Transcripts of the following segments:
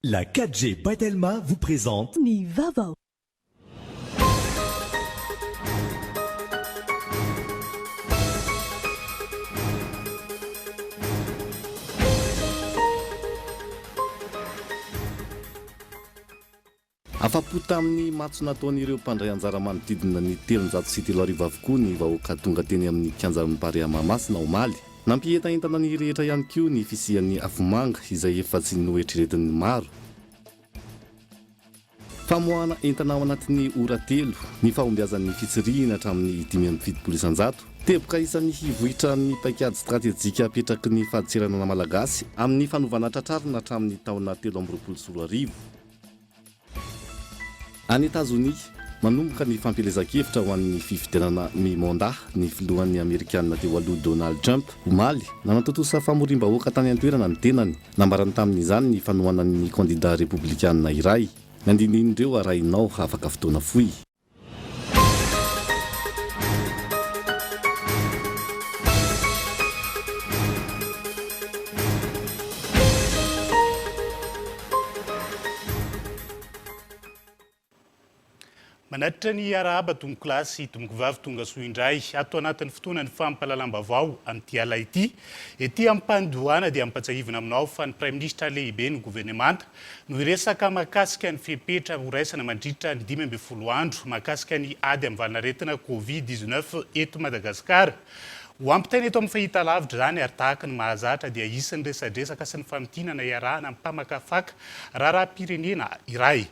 La 4G Batelma vous présente Ni Vava. Afa-po tamin'ny matso nataon'ireo mpandray anjara manodidina ny 330 avokoa ny vahoaka tonga teny amin'ny kianjan'ny Mahamasina omaly. Nampientaentana ny rehetra ihany koa ny fisian'ny afomanga izay efa tsy noeritreretin'ny maro. Famoahana entana ao anatin'ny ora telo, ny fahombiazan'ny fitsirihana hatramin'ny 570 isan-jato. Teboka isan'ny vohitran'ny paikady stratejika apetraky ny fahadiseranana malagasy amin'ny fanovana tratrarina hatramin'ny taona 2024. Any Etazonia, manomboka ny fampelezan-kevitra ho an'ny fifidianana mimonda ny filohan'ny Amerikanina teo aloha Donald Trump omaly nanatotosa famorim-bahoaka tany an-toerana ny tenany. Nambarany tamin'izany ny fanohanan'ny kandida republikanina iray. Nandininin'ireo arahinao afaka fotoana fohy. Manatitra ny arahaba tongo klasy tongo vavy tonga soa indray ato anatin'ny fotoanany fampalalam-bavao amin'ity ala ity. Ety ampandohana dia ampatsahivina aminao fa ny Prime Ministre lehibe ny gouvernemanta no iresaka mahakasika ny fepetra horaisana mandritra ny 12 andro mahakasika ny ady amin'ny valinaretina Covid-19 eto Madagasikara. Ho ampitaina eto amin'ny fahitalavitra zany ary tahaka ny mahazatra dia isan'ny resadresaka sy ny famitinana iarahana amin'ny mpamakafaka raharaham-pirenena iray.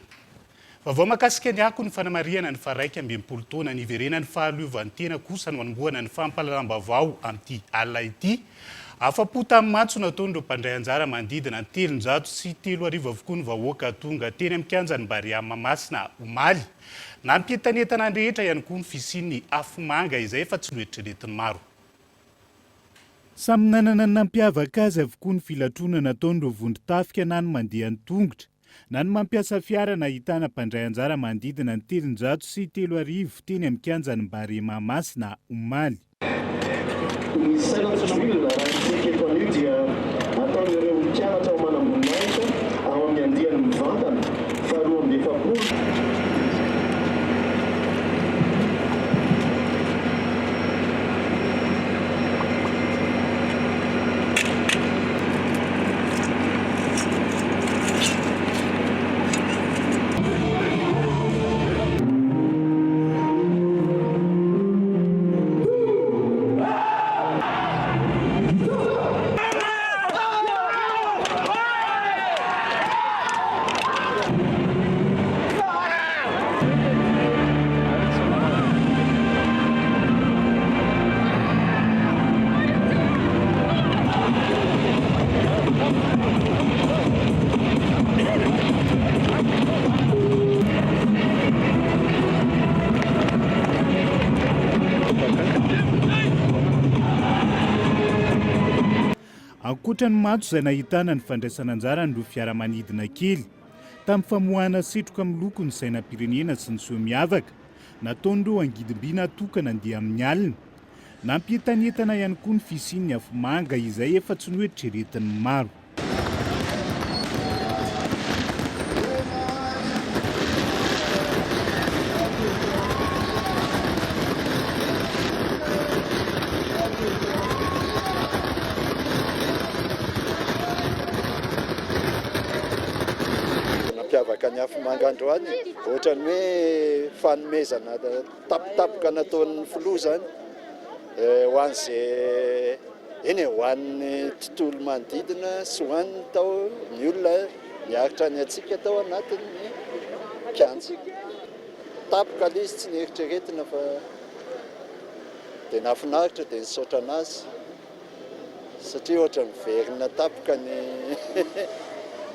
Vavao mahakasika ny ako ny fanamariana ny faraika ambinipolo taona ny iverena ny fahaleovan'ny tena kosa no anombohana ny fampalalam-bavao amin'ity alina ity. Afa-po tamin'ny matso nataon'ireo mpandray anjara manodidina ny 330 avokoa ny vahoaka tonga teny amin'ny kianjan'ny Mahamasina omaly. Nampientanentana ny rehetra ihany koa ny fisian'ny afomanga izay efa tsy noeritreretin'ny maro. Samy nanana ny nampiavaka azy avokoa ny filatrona nataon'ireo vondron-tafika na ny mandeha ny tongotra. Na ny mampiasa fiara nahitana mpandray anjara manodidina ny 330 teny amin'ny kianjan'ny Mahamasina omaly. Ankoatra ny matso izay nahitana ny fandraisana anjara ny fiaramanidina kely tamin'ny famoahana setroka amin'ny loko ny sainam-pirenena sy ny soa miavaka nataon'ireo angidimby natokana andeha amin'ny alina. Nampientanentana ihany koa ny fisian'ny afomanga izay efa tsy noeritreretin'ny maro. Mampiavaka ny afomanga androany ohatrany hoe fanomezana tapitapoka nataon'ny filoha zany ho an'izay eny ho an'ny tontolo manodidina sy ho an'ny tao ny olona miaritra ny atsika tao anatin'ny kianja. Tapoka ilay izy tsy nieritreretina fa dia nafinaritra dia nisaotra anazy satria ohatra miverina tapoka ny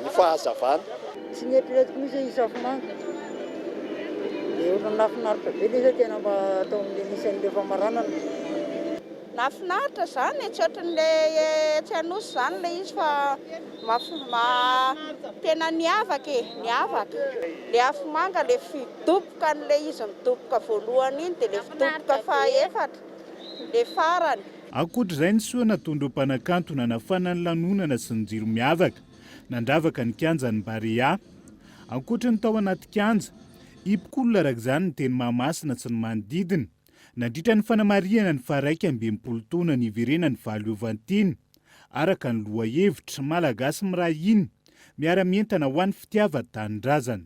ny fahazavana. Tsy nieritreretiko mihitsy izy afomanga. Dia olona nafinaritra be ilay izy tena mba atao amin'ilay nisan'ilay famaranana. Nafinaritra zany tsy ohatran'ilay tsy hanosy zany ilay izy fa tena niavaka niavaka. Ilay afomanga ilay fidoboka n'ilay izy midoboka voalohany iny dia ilay fidoboka fahaefatra ilay farany. Ankoatr'izay ny soa nataon'ireo mpanakantona nafana ny lanonana sy ny jiro miavaka nandravaka ny kianjan'ny Barea. Ankoatra ny tao anaty kianja, hipokolona araka izany ny teny Mahamasina sy ny manodidina. Nandritra ny fanamariana ny 120 taona ny iverenany Valoovantiny, araka ny lohahevitra malagasy mirahiny, miara-mientana ho an'ny fitiavan-tanindrazana.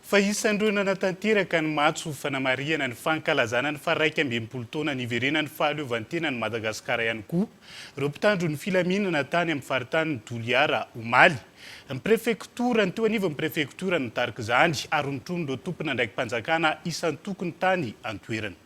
Fa isan'ireo natanteraka ny matso fanamariana ny fankalazana ny 120 taona ny iverenany Fahaleovantena ny Madagasikara ihany koa, ireo mpitandro ny filaminana tany amin'ny faritany Toliara omaly. Ny prefektora ny teo anivon'ny prefektora ny tarika izany ary nitronon'ireo tompona ndraiky mpanjakana isan'ny tokony tany antoerana.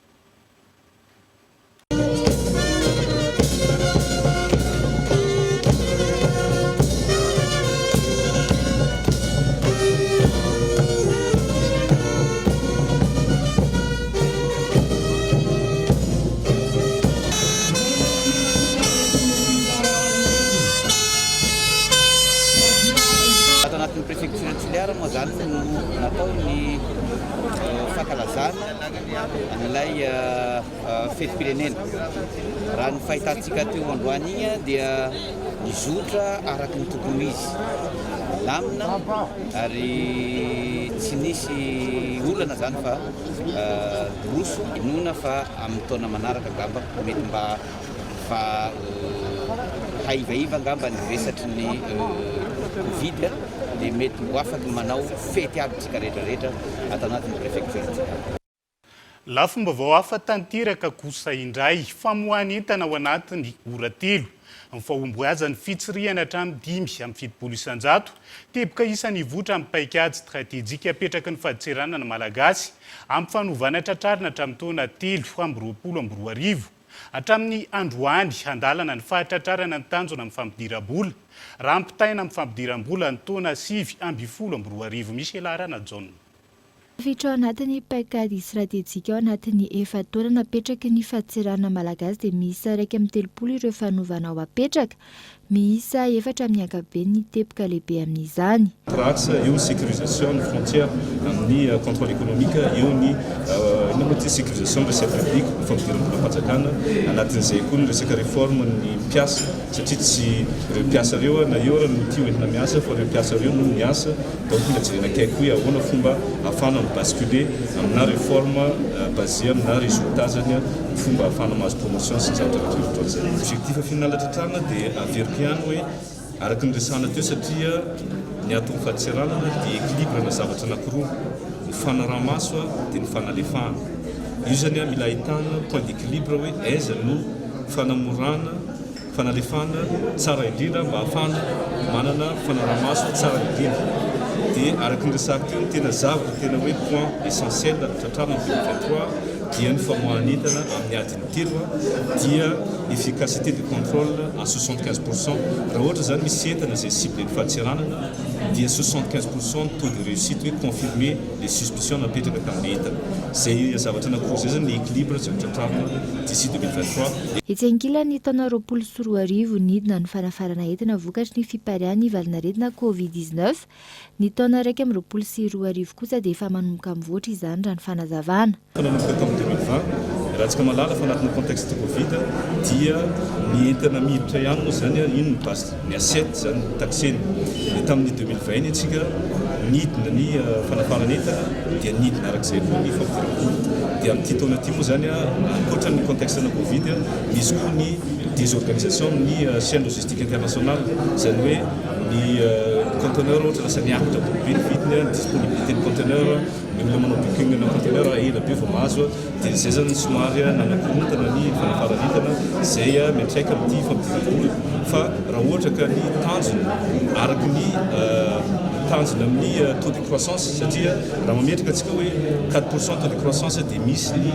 Moa zany no natao ny fankalazana an'ilay fetim-pirenena. Raha ny fahitantsika teo androany igny dia nizotra araky ny tokony izy lamina ary tsy nisy olana zany fa roso inona fa amin'ny taona manaraka ngamba mety mba fa haivaiva ngamba ny resatry ny Covid dia mety ho afaky manao fety aby tsika rehetrarehetra ato anatin'ny prefektura. Lafim-baovao hafa tanteraka kosa indray famoahana entana ao anatin'ny ora 3 ny fahomboazan'ny fitsiriana hatramin'ny 5 amin'ny fitopolo isan-jato teboka isan'ny votra amin'ny paikady stratejika apetraky ny faditseranana malagasy amin'ny fanovana tratrarina hatramin'ny taona 3 hatramin'ny androany handalana ny fahatratrarana ny tanjona amin'ny fampidiram-bola raha ampitaina amin'ny fampidiram-bola ny taona 7 misy elarana John. Fitra anatin'ny paikady stratejika ao anatin'ny efa-taona napetraky ny faditserana malagasy dia miisa 130 ireo fanovana ao apetraka, miisa 4 amin'ny ankapobeny teboka lehibe amin'izany. Praxe eo ny sécurisation ny frontière amin'ny contrôle économique eo ny sécurisation de recette publique ny fampidiram-bola mpanjakana anatin'izay koa ny resaka réforme ny mpiasa satria tsy ireo mpiasa ireo na eo no tia entina miasa fa ireo mpiasa ireo no miasa donc mila jerena kaiky hoe ahoana fomba ahafana basculer amina réforme basée amina résultat zany fomba ahafana mahazo promotion sy zavatra rehetrarehetra zay. Objectif final tratrarina dia averiko ihany hoe araky ny resahana teo satria ny atao faditseranana dia équilibre na zavatra anankiroa ny fanaraha-maso dia ny fanalefahana. Io zany mila ahitana point d'équilibre hoe aiza no fanamorana fanalefahana tsara indrindra mba ahafana manana fanaraha-maso tsara indrindra. Dia araky ny resahako teo tena zavatra tena hoe point essentiel tratrarina 2023 dia ny famoahana entana amin'ny adiny 3 dia efficacité de contrôle à 75%. Raha ohatra zany misy entana izay cible ny faditseranana dia 75% taux de réussite hoe confirmer les suspicions napetraka tamin'ny entana. Zay zavatra anankiroa zay zany ny équilibre zay tratrarina d'ici 2023. Etsy ankilany taona 2024 nidina ny fanafarana entana vokatry ny fiparian'ny valinaretina Covid-19. Ny taona 2022 kosa dia efa manomboka mivoatra izany raha ny fanazavana. Nanomboka tamin'ny 2020 raha tsika malala fa anatin'ny contexte Covid dia ny entana militra ihany moa zany ino ny base ny assiette zany taxena. Dia tamin'ny 2020 antsika nidina ny fanafarana entana dia nidina arak'izay koa ny fampidiram-bola. Dia amin'ity taona ity moa zany ankoatra ny contexte na Covid misy koa ny désorganisation ny chaîne logistique internationale zany hoe ny conteneur ohatra lasa niakatra be ny vidiny disponibilité ny conteneur ny olona manao booking na conteneur ela be vao mahazo dia zay zany somary nanakorontana ny fanafarana entana zay miantraika amin'ity fampidiram-bola fa raha ohatra ka ny tanjona araky ny tanjona amin'ny taux de croissance satria raha mametraka antsika hoe 4% taux de croissance dia misy ny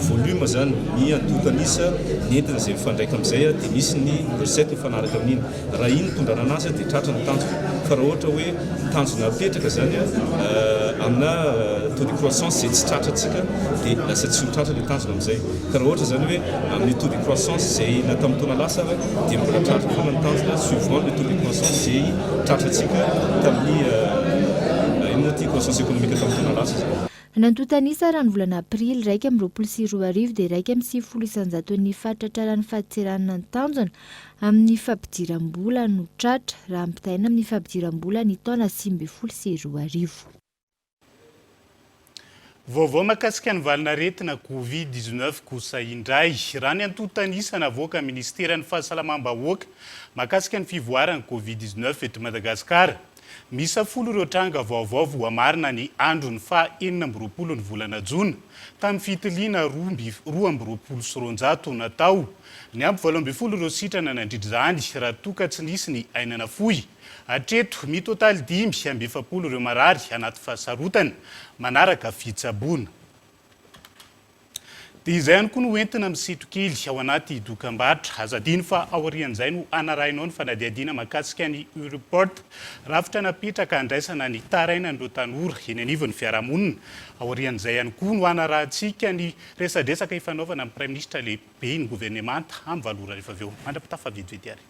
volume zany ny andotanisa ny entana zay mifandraika amin'izay dia misy ny recette mifanaraka amin'iny. Raha iny tondrana anazy dia tratra ny tanjona fa raha ohatra hoe tanjona apetraka zany amina taux de croissance zay tsy tratratsika dia lasa tsy mitratra ny tanjona amin'izay. Ka raha ohatra zany hoe amin'ny taux de croissance zay natao amin'ny taona lasa dia mbola tratra foana ny tanjona suivant le taux de croissance zay tratratsika tamin'ny croissance économique tamin'ny taona lasa. nantontanisa raha ny volana aprily 1 dia 1 ny fatratrarany fahatseranana ny tanjona amin'ny fampidiram-bola no tratra raha ampitaina amin'ny fampidiram-bola ny taona 2022. Vaovao makasika ny valinaretina Covid-19 kosa indray. Raha ny antontanisa navoaka Ministeran'ny Fahasalamam-bahoaka makasika ny fivoarana Covid-19 eto Madagasikara. Misy 10 ireo tranga vaovao voamarina ny andron'ny faha-20 ny volana Jona tamin'ny fitiliana 2,9 natao. Ny ampy 12 ireo sitrana nandritra izany raha toka tsy nisy ny ainana fohy. Hatreto mitotaly 5,70 ireo marary anaty fahasarotana manaraka fitsaboana. Dia izay ihany koa no entina misitokely ao anaty dokam-barotra. Azadiny fa aorian'izay no anarahinao ny fanadihadiana makasika ny Europort rafitra napetraka andraisana ny tarainan'ireo tanora eny anivon'ny fiarahamonina. Aorian'izay ihany koa no anarahantsika ny resadresaka ifanaovana amin'ny Prime Ministre lehibe ny gouvernemanta amin'ny valora rehefa avy eo. Mandrapitafa vidividy ary.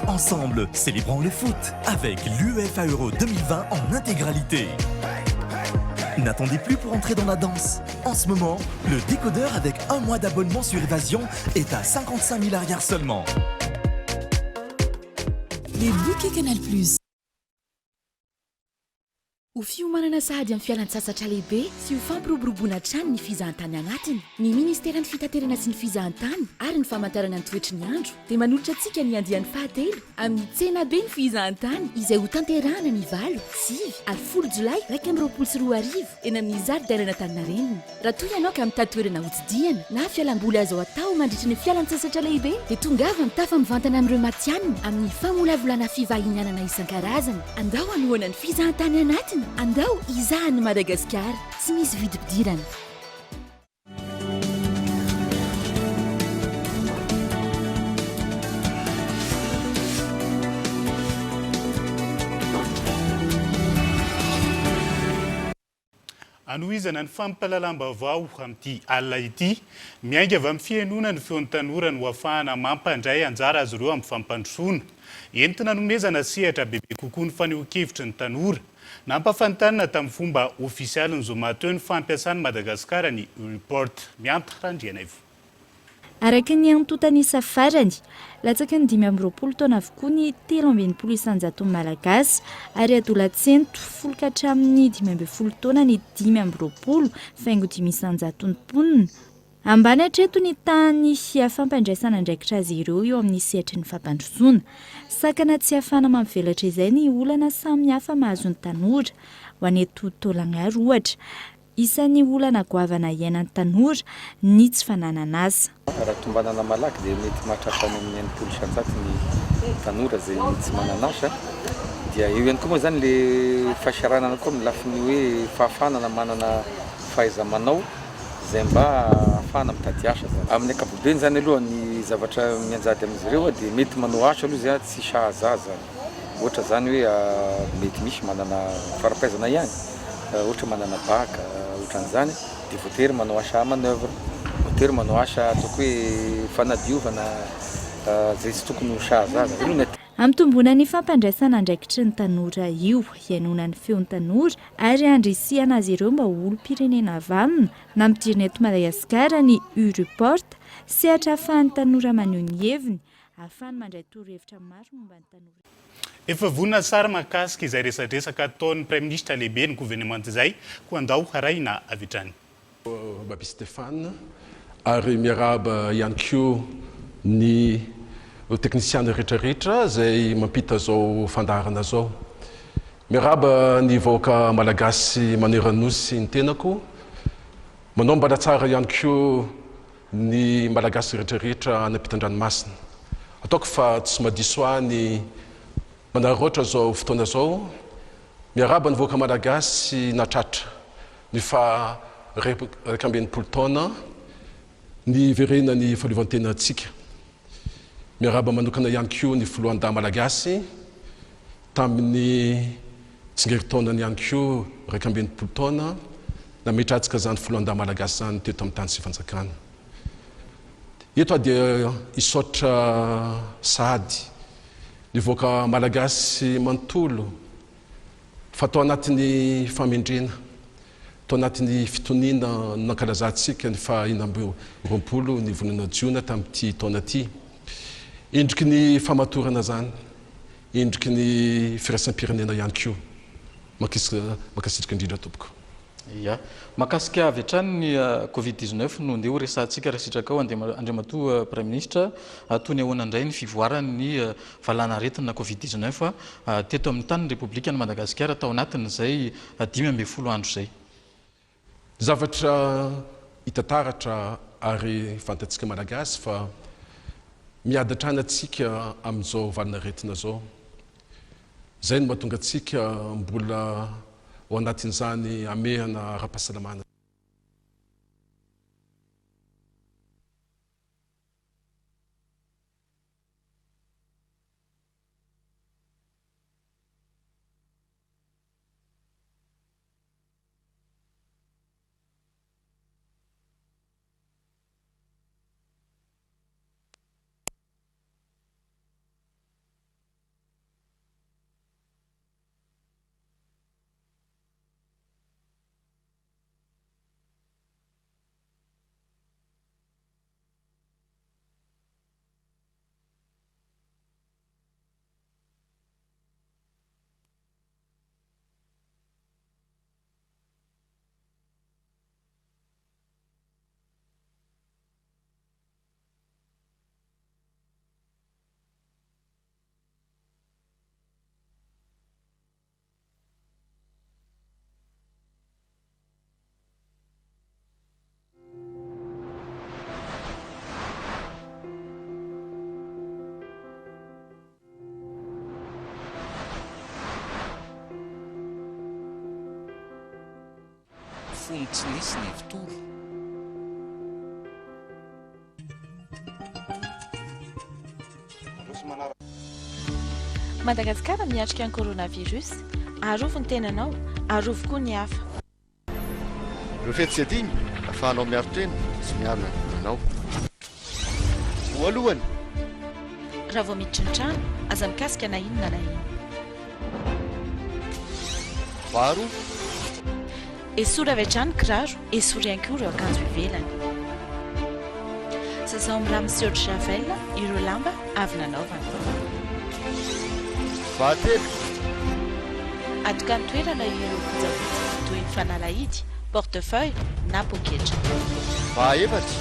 Ensemble, célébrons le foot avec l'UEFA Euro 2020 en intégralité. N'attendez plus pour entrer dans la danse. En ce moment, le décodeur avec 1 mois d'abonnement sur Évasion est à 55 000 arrières seulement. Les bouquets Canal+. Ho fiomanana sahady amin'ny fialan-tsasatra lehibe sy ho fampiroboroboana trano ny fizahantany anatiny. Ny Ministeran'ny Fitaterana sy ny Fizahantany ary ny Famantarana ny Toetry ny Andro dia manolotra antsika ny andiany fahatelo amin'ny tsena be ny fizahantany izay ho tanterahana ny 9, 10 Jolay 2024 eny amin'ny zaridaina Antaninarenina. Raha toy ianao ka mitady toerana hotsidiana na fialamboly azo atao mandritra ny fialan-tsasatra lehibe dia tongava mitafa mivantana amin'ireo matianina amin'ny famolavolana fivahinianana isan-karazany. Andao anohana ny fizahantany anatiny. Andao izahany Madagasikara, tsy misy vidim-pidirana. anohizana ny fampalalam-bavao amin'ity alina ity miainga avy amin'ny fiainona ny feon'ny tanora no ahafahana mampandray anjara azy ireo amin'ny fampandrosoana entina nomezana sehatra bebe kokoa ny faneho-kevitry ny tanora nampafantarina tamin'ny fomba ofisialy ny zomateo ny fampiasany Madagasikara ny report mianty randrianaivo. Araka ny antotany safarany, latsaka ny 520 taona avokoa ny 13 isanjaton'ny malagasy ary adolatsento folo hatramin'ny 15 taona ny 520 faingo 5 isanjaton'ny mponina. Ambany hatreto ny tany fampandraisana andraikitra azy ireo eo amin'ny sehatry ny fampandrosoana. Sakana tsy hafana mampivelatra izay ny olana samihafa mahazo ny tanora ho aneto taolagna ohatra. Isan'ny olana goavana iainan'ny tanora ny tsy fananana azy. Raha tombanana malaky dia mety mahatrafany amin'ny 9 isanjato ny tanora zay tsy mananasa dia eo ihany koa moa zany le fahasiaranana koa amin'ny lafiny hoe fahafanana manana fahaiza-manao zay mba ahafahana mitady asa zany. Amin'ny ankapobeny zany aloha ny zavatra mianjady amin'izy ireo dia mety manao asa aloha zay tsy sahazaza. Ohatra zany hoe mety misy manana farapaizana ihany, ohatra manana baka, ohatran'izany dia voatery manao asa manœuvre, voatery manao asa ataoko hoe fanadiovana zay tsy tokony ho sahazaza. Amtombona ny fampandraisana andraikitry ny tanora io, hiainona ny feon'ny tanora ary andrisihana azy ireo mba olom-pirenena avy aminy na ampidirina eto Madagasikara ny U-report sehatra ahafahan'ny tanora maneho ny heviny ahafahany mandray torohevitra maro momba ny tanora. Efa vonina sary mahakasika izay resadresaka ataon'ny Prime Ministre lehibe ny gouvernement izay ko andao Raina avy hatrany. Babi Stéphane ary miaraba ihany koa ny teknisiany rehetrarehetra zay mampita zao fandaharana zao. Miaraba ny vahoaka malagasy maneran-nosy ny tenako, manao mbala tsara ihany koa ny malagasy rehetrarehetra anampitan-dranomasina. Ataoko fa tsy madiso any manaritra zao fotoana zao, miaraba ny vahoaka malagasy natratra ny fa 20 taona ny verena ny fahaleovan-tena antsika. Miaraba manokana ihany koa ny filohan-dahy malagasy tamin'ny tsingerin-taonany ihany koa 20 taona nametratsika zany filohan-dahy malagasy zany teto amin'ny tany sy fanjakana. Eto dia isotra sady ny vahoaka malagasy manontolo fa tao anatin'ny famendrena, tao anatin'ny fitoniana nankalazantsika ny faha-20 ny volana jiona tamin'ity taona ity. Endriky ny famatorana zany, endriky ny firasam-pirenena ihany koa. Makasitrika indrindra tompoko. Ya, makasika avy hatrany ny Covid-19 no ndeha ho resantsika rasitraka ao Andriamatoa Prime Ministre toy ny ahoana indray ny fivoarany ny valana aretina Covid-19 teto amin'ny tany Republika ny Madagasikara tao anatin'izay 15 andro zay. Zavatra hitataratra ary fantatsika malagasy fa miadatrana atsika amin'izao valana aretina zao. Zay no mahatonga atsika mbola ao anatin'izany amehana ara-pahasalamana. Tsy nisy ny evitoro. Madagasikara miatrika ny coronavirus, arovo ny tenanao, arovo koa ny hafa. Ireo fety tsy adiny ahafahanao miaritrena sy miarina anao. Voalohany raha vao miditra ny trano aza mikasika na inona na inona. Faharoa esory avy hatrany kiraro esory ihany koa ireo akanjo ivelany. Sasao mirano sy eau de javel ireo lamba avy nanaovana. Fahatelo atoka ny toerana ireo kojakoja toy ny fanalahidy, portefeuille na poketra. Fahaefatra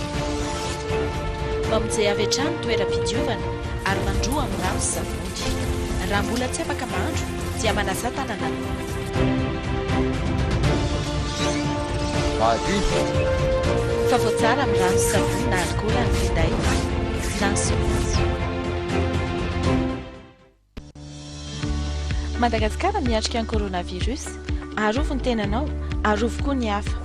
mamonjey avy hatrany toeram-pidiovana ary mandroa amin'ny rano sy savony. Raha mbola tsy afaka mahandro dia manasa tanana aloha. Fahadimy fa vao tsara amin'ny rano sy savony na alkola ny finday na ny sovazy. Madagasikara miatrika ny coronavirus, arovo ny tenanao, arovo koa ny hafa.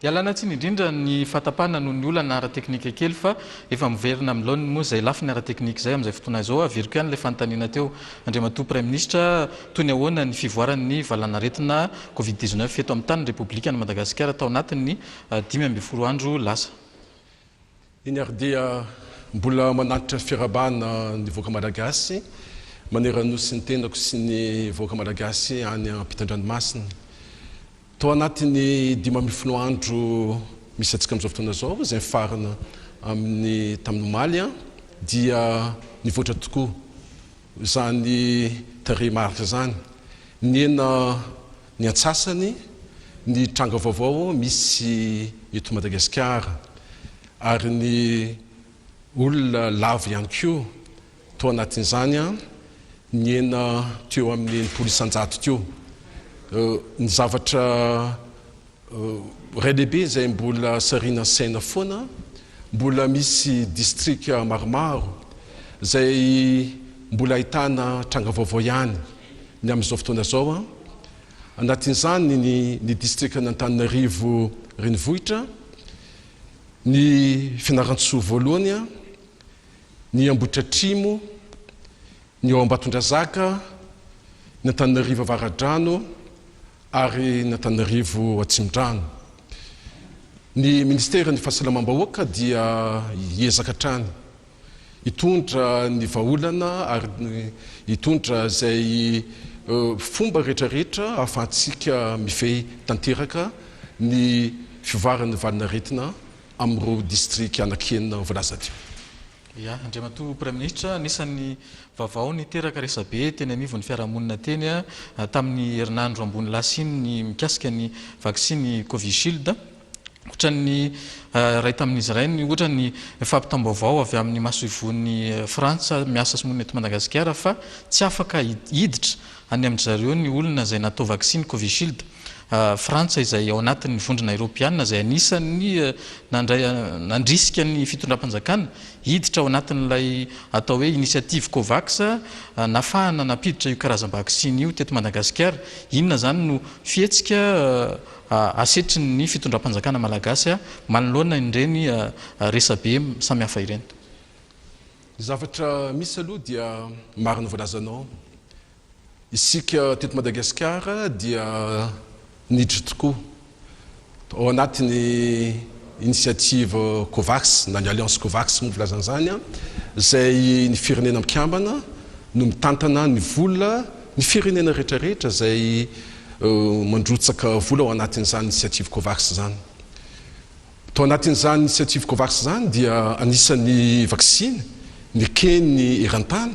Ialana tsiny indrindra ny fatapana noho ny olana ara-teknika kely fa efa miverina amin'ny laoniny moa izay lafi ny ara-teknika izay amin'izay fotoana izao averiko ihany ilay fanontaniana teo Andriamatoa Prime Ministre toy ny ahoana ny fivoaran'ny valanaretina Covid-19 eto amin'ny tany Repoblikan'i Madagasikara tao anatin'ny 10 andro lasa. Iny ary dia mbola manatitra fiarabana ny voaka Malagasy maneran'nosy ny tenako sy ny voaka Malagasy any ampitan-dranomasina. Tao anatiny 10 andro misy atsika amin'izao fotoana izao izay farana amin'ny tamin'ny omaly dia nivoatra tokoa izany tarehimarika zany. Niena ny antsasany ny tranga vaovao misy eto Madagasikara ary ny olona lava ihany koa tao anatin'izany niena teo amin'ny 100 teo. Ny zavatra ray lehibe izay mbola sarina saina foana mbola misy distrika maromaro izay mbola ahitana tranga vaovao ihany ny amin'izao fotoana izao anatin'izany ny district n'Antananarivo renivohitra, ny Fianarantsoa voalohany, ny Ambohidratrimo, ny ao Ambatondrazaka, ny Antananarivo Avaradrano ary ny Antananarivo Atsimondrano. Ny ministera ny fahasalamam-bahoaka dia hiezaka hatrany hitondra ny vahaolana ary hitondra zay fomba rehetrarehetra ahafahantsika mifehy tanteraka ny fivoarany valinaretina amin'ireo district anakenina voalaza teo. Ya, Andriamatoa Premier Ministre, anisan'ny vaovao niteraka resabe teny anivon'ny fiarahamonina teny tamin'ny herinandro ambony lasiny ny mikasika ny vaksiny Covishield. Ohatran'ny ray tamin'izy ireny ohatra ny fampitam-baovao avy amin'ny masoivon'ny Frantsa miasa sy monina eto Madagasikara fa tsy afaka hiditra any amin'ny zareo ny olona izay natao vaksiny Covishield. Frantsa izay ao anatin'ny vondrona Europiana izay anisan'ny nandrisika ny fitondram-panjakana hiditra ao anatin'ilay atao hoe initiative Covax nafahana napiditra io karazam-vaksiny io teto Madagasikara. Inona zany no fihetsika asetry ny fitondram-panjakana malagasy manoloana ireny resabe samihafa ireny. Zavatra misy aloha dia marina voalazanao. Isika teto Madagasikara dia niditra tokoa ao anatin'ny initiative Covax na ny alliance Covax moa volazan'izany zay ny firenena mikambana no mitantana ny vola ny firenena rehetrarehetra zay mandrotsaka vola ao anatin'izany initiative Covax zany. Tao anatin'izany initiative Covax zany dia anisan'ny vaksiny ny keny eran-tany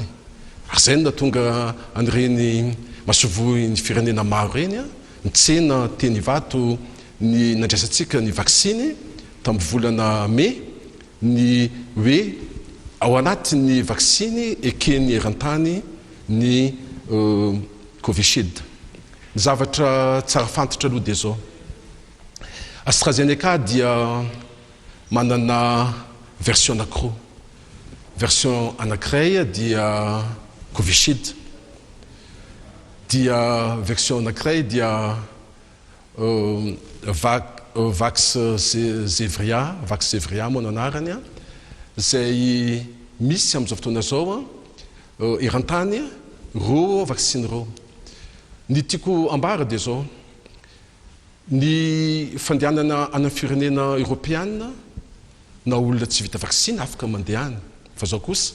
ary zay no natonga an'ireny masovoy ny firenena maro reny nitsena teny vato ny nandraisantsika ny vaksiny tamin'ny volana Mai ny hoe ao anatin'ny vaksiny ekeny eran-tany ny Covishield. Ny zavatra tsara fantatra aloha dia zao. AstraZeneca dia manana version anankiroa. Version anankiray dia Covishield. Dia version anankiray dia Vax Zevria moa no anarany zay misy amin'izao fotoana zao eran-tany ro vaksiny ro. Ny tiako ambara dia zao ny fandehanana any firenena Europiana na olona tsy vita vaksiny afaka mandehany fa zao kosa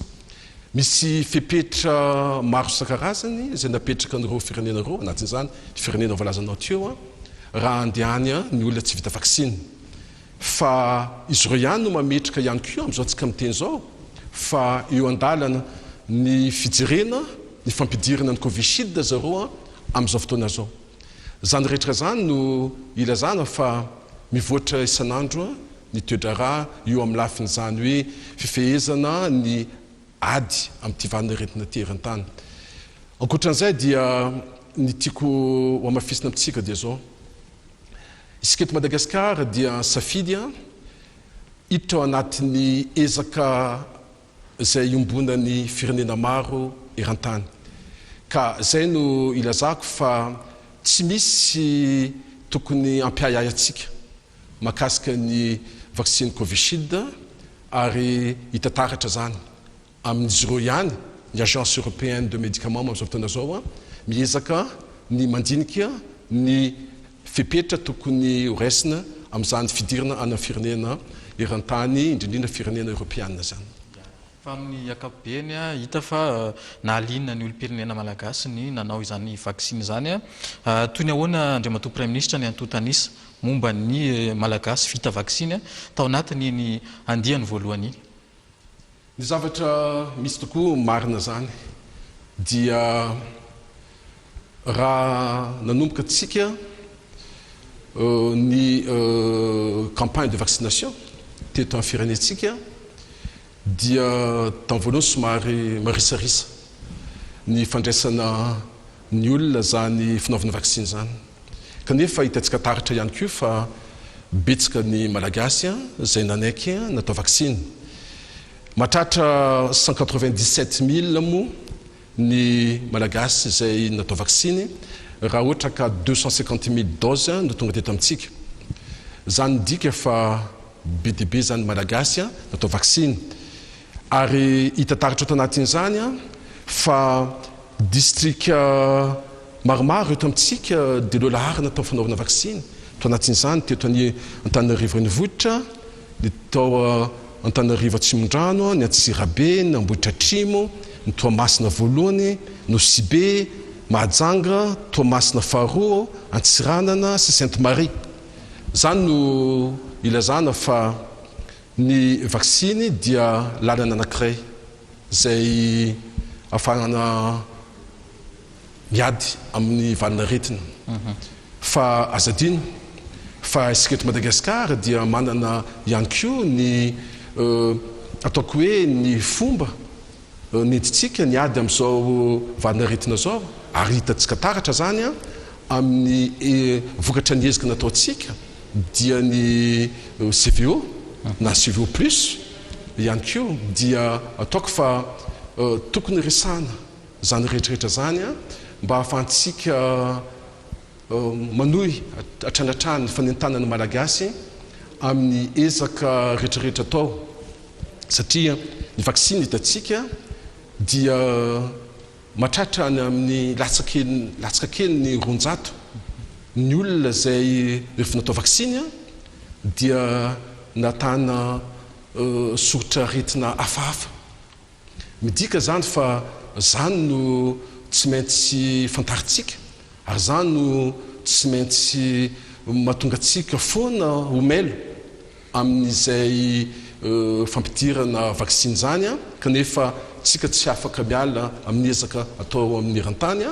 misy fepetra maro isan-karazany zay napetraka an'ireo firenena reo anatin'izany firenena voalazanao teo raha andehany ny olona tsy vita vaksiny fa izy ireo ihany no mametraka ihany koa amin'izao antsika miteny zao fa eo andalana ny fijerena ny fampidirana ny Covishield zareo amin'izao fotoana zao. Zany rehetra zany no ilazana fa mivoatra isan'andro ny toedrara eo amin'ny lafin'izany hoe fifehezana ny ady amin'ity valinaretina ty eran-tany. Ankoatran'izay dia ny tiako hamafisina amintsika dia zao. Isika eto Madagasikara dia safidy hiditra ao anatin'ny ezaka zay iombona ny firenena maro eran-tany. Ka zay no ilazako fa tsy misy tokony ampiayay atsika makasika ny vaksiny Covishield ary hitataratra zany amin'izy ireo ihany ny agence européenne de médicament amin'izao fotoana zao miezaka ny mandinika ny fepetra tokony horaisina amin'izany fidirana ana firenena eran-tany indrindrindra firenena Europiana zany. Fa amin'ny ankapobeny hita fa nahalina ny olom-pirenena malagasy ny nanao izany vaksiny zany toy ny ahoana Andriamatoa Premier Ministre ny antotanisa momba ny malagasy vita vaksiny tao anatiny ny andiany voalohany. Ny zavatra misy tokoa marina zany dia raha nanomboka antsika ny campagne de vaccination teto amin'ny firenentsika dia tamin'ny voalohany somary marisarisa ny fandraisana ny olona zany fanaovana vaksiny zany. Kanefa hitantsika taratra ihany koa fa betsaka ny malagasy zay nanaiky natao vaksiny. Mahatratra 197 000 moa ny malagasy zay natao vaksiny raha ohatra ka 250 000 dose no tonga teto amintsika zany dika fa be dibe zany malagasy natao vaccine ary hitataratra eto anatin'izany fa district maromaro eto amintsika de lohalahary natao fanaovana vaccine to anatin'izany teto any Antananarivo renivohitra de tao Antananarivo Atsimondrano ny Antsirabe ny Ambohitra Atrimo ny Toamasina voalohany no Sibe Mahajanga Toamasina faharoa Antsiranana sy Sainte Marie zany no ilazana fa ny vaccine dia lalana anankiray zay afahana miady amin'ny valina retina fa azadiny fa isika eto Madagasikara dia manana ihany koa ny ataoko hoe ny fomba nentitsika ny ady amin'izao valina retina zao ary hitantsika taratra zany amin'ny vokatra ny ezika nataontsika dia ny CVO na CVO plus ihany koa dia ataoko fa tokony resana zany rehetrarehetra zany mba ahafahantsika manohy atranatrany fanentanana malagasy amin'ny ezaka rehetrarehetra atao satria ny vaccine hitantsika dia matratra any amin'ny latsaka kely ny 200 ny olona zay rehefa natao vaccine dia natana soritra retina hafahafa midika zany fa zany no tsy maintsy fantaritsika ary zany no tsy maintsy mahatonga atsika foana homelo amin'izay fampidirana vaccine zany kanefa tsika tsy afaka miala amin'ny ezaka atao amin'ny eran-tany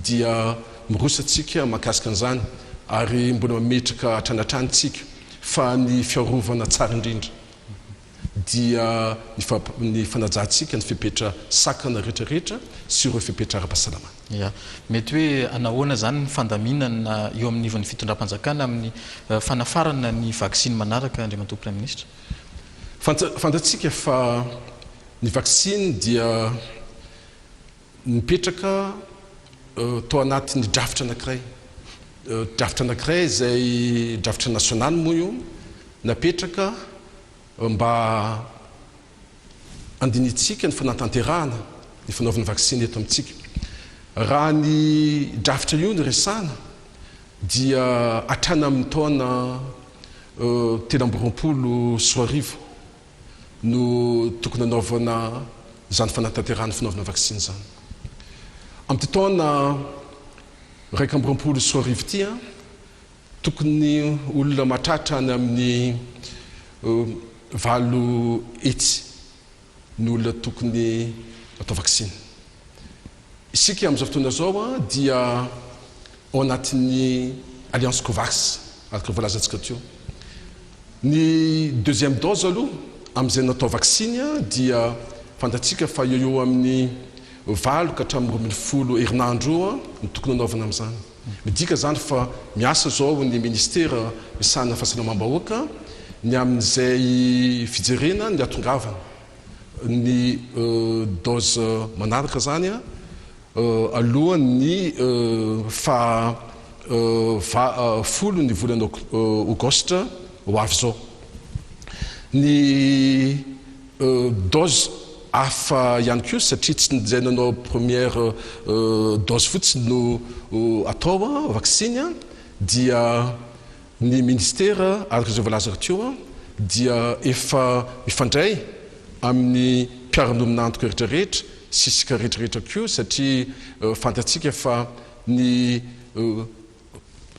dia mirosatsika mahakasika an'izany ary mbola mametraka atranatranytsika fa ny fiarovana tsara indrindra dia ny fanajantsika ny fipetra sakana rehetrarehetra sy ireo fipetra ara-pahasalamana. Ya, mety hoe anahoana zany ny fandaminana eo amin'ny nivon'ny fitondram-panjakana amin'ny fanafarana ny vaccine manaraka Andriamatoa Prime Ministre? Fantatsika fa ny vaccine dia mipetraka tao anatin'ny drafitra anankiray zay drafitra nasionaly moa io napetraka mba andinitsika ny fanatanterahana ny fanaovana vaccine eto amintsika raha ny drafitra io ny resana dia atrana amin'ny taona 2024 no tokony anaovana zany fanatanterahana fanaovana vaccine zany amin'ny taona 2024 ty tokony olona matratra any amin'ny valo etsy ny olona tokony atao vaccine isika amin'izao fotoana zao dia ao anatin'ny alliance Covax araka voalazantsika teo ny deuxième dose aloha amin'izay natao vaccine dia fantatsika fa eo amin'ny 20 ka hatramin'ny 10 herinandro no tokony anaovana amin'izany midika zany fa miasa zao ny ministera misana fahasalamam-bahoaka ny amin'izay fijerena ny atongavana ny dose manaraka zany alohan'ny folo ny volana aogostra ho avy zao ny dose hafa ihany koa satria tsy nizay nanao première dose fotsiny no atao vaccine dia ny ministera araka zay voalazako teo dia efa mifandray amin'ny mpiara-nominantoko rehetrarehetra sy isika rehetrarehetra koa satria fantatsika fa ny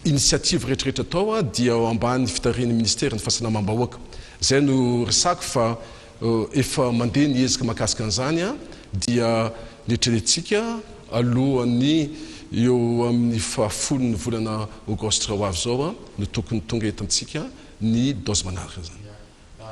initiative rehetrarehetra atao dia ao ambany fitarian'ny ministera ny fahasalamam-bahoaka zay no resako fa efa mandeha ny ezika mahakasika an'izany dia letrelentsika alohan'ny eo amin'ny fahafolony volana aogostra ho avy zao no tokony tonga eto amintsika ny dose manaraka zany.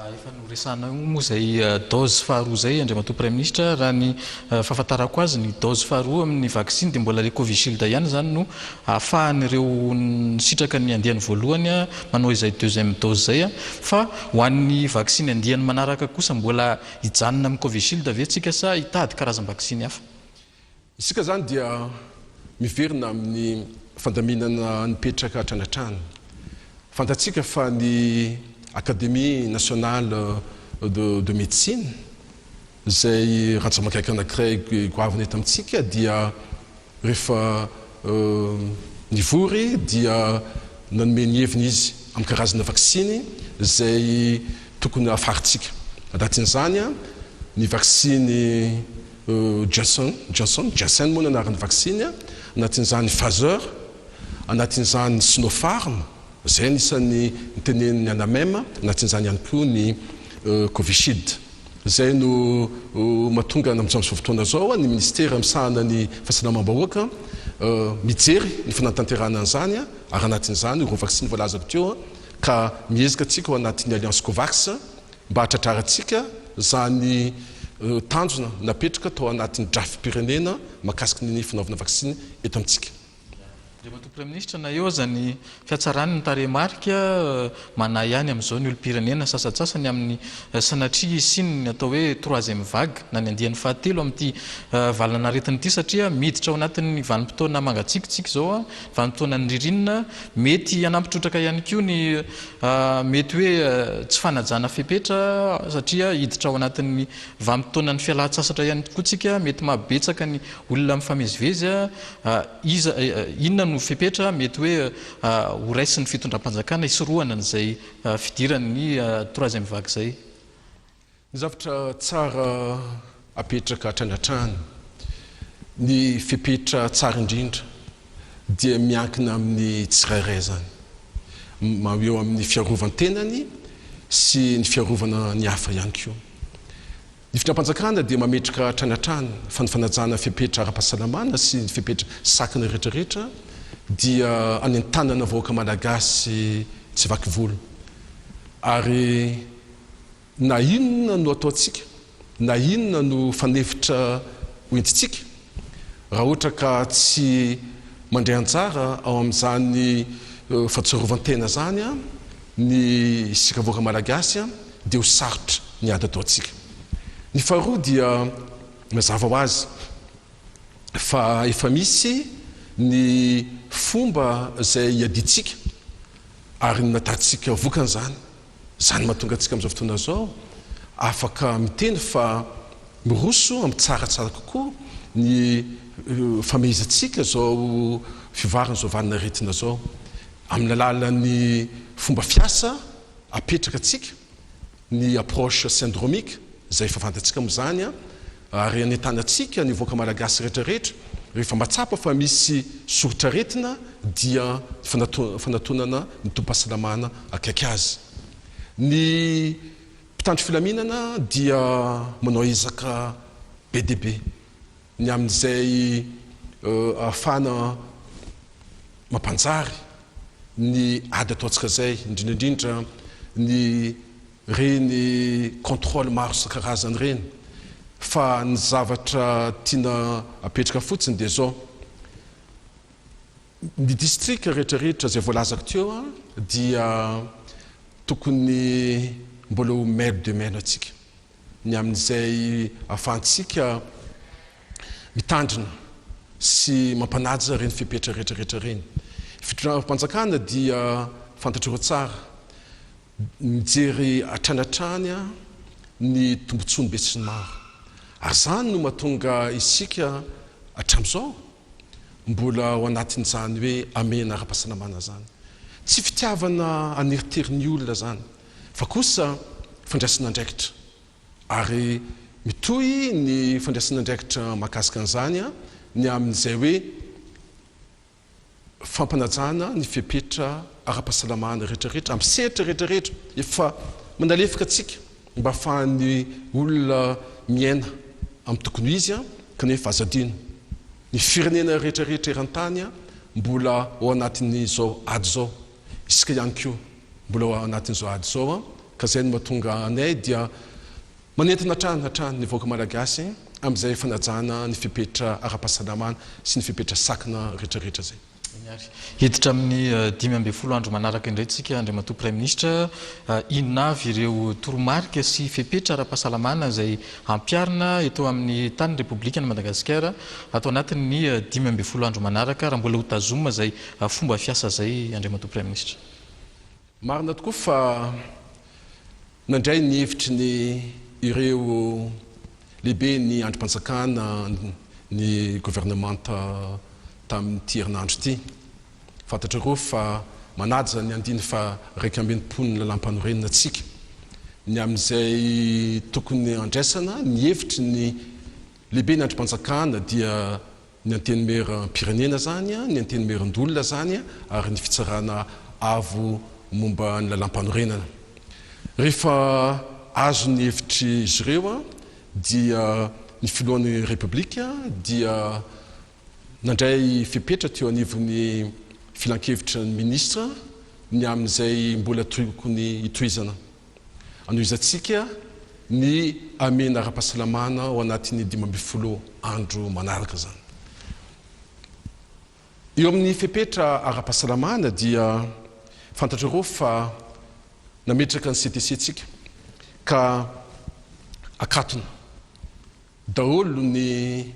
Efa noresana moa zay dose faharoa zay Andriamatoa Prime Ministre raha ny fahafantarako azy ny dose faharoa amin'ny vaccine dia mbola le Covishield ihany zany no ahafahan'ireo sitraka ny andiany voalohany manao izay deuxième dose zay fa ho an'ny vaccine andiany manaraka kosa mbola hijanona amin'ny Covishield ve tsika sa hitady karazan-vaccine hafa? Isika zany dia miverina amin'ny fandaminana nipetraka atranatrano. Fantatsika fa ny Académie nationale de médecine zay rantsamakaiky anankiray goavana eto amintsika dia rehefa nivory dia nanome ny heviny izy amin'ny karazana vaksiny zay tokony afaritsika. Anatin'izany ny vaksiny Janssen moa anaran'ny vaksiny, anatin'izany Pfizer, anatin'izany Sinopharm, zay anisan'ny nitenen'ny anamema, anatin'izany ihany koa ny Covishield. Zay no mahatonga amin'izao fotoana zao ny ministera misahana ny fahasalamam-bahoaka mijery ny fanatanterahana an'izany ary anatin'izany ireo vaksiny voalazako teo ka miezaka atsika ao anatin'ny Alliance Covax mba hatratrarantsika zany tanjona napetraka tao anatin'ny drafim-pirenena mahakasiky ny fanaovana vaksiny eto amintsika. Premier ministre na eo zany fiatsarany ny taremarika mana ihany amin'izao ny olo-pirenena sasatsasany amin'ny sanatria siny ny atao hoe troisième vague na ny andian'ny fahatelo amin'ity valana aretiny ity satria miditra ao anatin'ny vanim-potoana mangatsiakotsika zao vanim-potoana ny ririnina mety hanampitrotraka ihany koa ny mety hoe tsy fanajana fepetra satria hiditra ao anatin'ny vanim-potoana ny fialan-tsasatra ihany koatsika mety mabetsaka ny olona mifamezivezy inona no fepetra mety hoe ho raisin'ny fitondram-panjakana isorohana n'izay fidiran'ny troisième vague zay. Ny zavatra tsara apetraka atranatrano ny fepetra tsara indrindra dia miankina amin'ny tsirairay zany eo amin'ny fiarovan-tenany sy ny fiarovana ny hafa ihany koa. Ny fitondram-panjakana dia mametraka atranatrano fanajana fepetra ara-pahasalamana sy ny fepetra sakana rehetrarehetra dia anentanana vahoaka malagasy tsy vaky volo ary na inona no ataotsika na inona no fanefitra hoentitsika raha ohatra ka tsy mandray anjara ao amin'izany fahatsoarovan-tena zany ny sika vahoaka malagasy dia ho sarotra ny ady ataotsika. Ny faharoa dia mazava ho azy fa efa misy ny fomba zay iaditsika ary natatsika vokan'izany zany mahatonga atsika amin'izao fotoana zao afaka miteny fa miroso amin'ny tsaratsara kokoa ny famehizatsika zao fivarana zao vanina retina zao amin'ny alalan'ny fomba fiasa apetraka atsika ny approche syndromique zay fahafantatsika amin'izany ary anentanatsika ny voaka malagasy rehetrarehetra rehefa matsapa fa misy soritra retina dia fanatonana ny tompo-pahasalamana akaiky azy. Ny mpitandro filaminana dia manao ezaka be dia be ny amin'izay ahafana mampanjary ny ady ataontsika zay indrindraindrindra ny reny contrôle maro isan-karazany reny fa ny zavatra tiana apetraka fotsiny dia zao ny district rehetrarehetra zay voalazako teo dia tokony mbola ho mail de mail atsika ny amin'izay ahafahantsika mitandrina sy mampanaja reny fepetra rehetrarehetra reny. Fitondram-panjakana dia fantatr'ireo tsara mijery atranatrany ny tombotsony be sy ny maro ary zany no mahatonga isika hatramin'izao mbola ao anatin'izany hoe amena ara-pahasalamana zany tsy fitiavana aneriterin'ny olona zany fa kosa fandraisana andraikitra ary mitohy ny fandraisana andraikitra mahakasika an'izany ny amin'izay hoe fampanajana ny fepetra ara-pahasalamana rehetrarehetra amin'ny sehatra rehetrarehetra efa manalefaka atsika mba ahafahan'ny olona miaina amin'ny tokony izy kanefa azadino ny firenena rehetrarehetra eran-tany mbola ao anatin'izao ady zao isika ihany koa mbola ao anatin'izao ady zao ka zay no mahatonga anay dia manentana hatrany ny vahoaka malagasy amin'izay fanajana ny fepetra ara-pahasalamana sy ny fepetra sakana rehetrarehetra zay. hiditra amin'ny 5 andro manaraka indray tsika Andriamatoa Prime Ministre, inona avy ireo toromarika sy fepetra ara-pahasalamana izay ampiarina eto amin'ny tany Repoblikan'i Madagasikara atao anatin'ny 5 andro manaraka raha mbola hotazomina izay fomba fiasa izay Andriamatoa Prime Ministre. Marina tokoa fa nandray ny hevitry ny ireo lehibe ny androm-panjakana ny gouvernemanta tamin'ity herinandro ity. Fantatra reo fa manaja ny andiny fa 2.5 lalam-panorenina atsika. Ny amin'izay tokony andraisana ny hevitry ny lehibe ny androm-panjakana dia ny antenimera-pirenena zany, ny antenimera-ndolona zany ary ny fitsarana avo momba ny lalam-panorenana. Rehefa azo ny hevitry izy ireo dia ny filohan'ny Repoblika dia nandray fepetra teo anivon'ny filan-kevitra ny ministra ny amin'izay mbola tokony hitohizana. Anohizantsika ny amena ara-pahasalamana ao anatin'ny 5 andro manaraka zany. Eo amin'ny fepetra ara-pahasalamana dia fantatra reo fa nametraka ny CTC tsika ka akatona daholo ny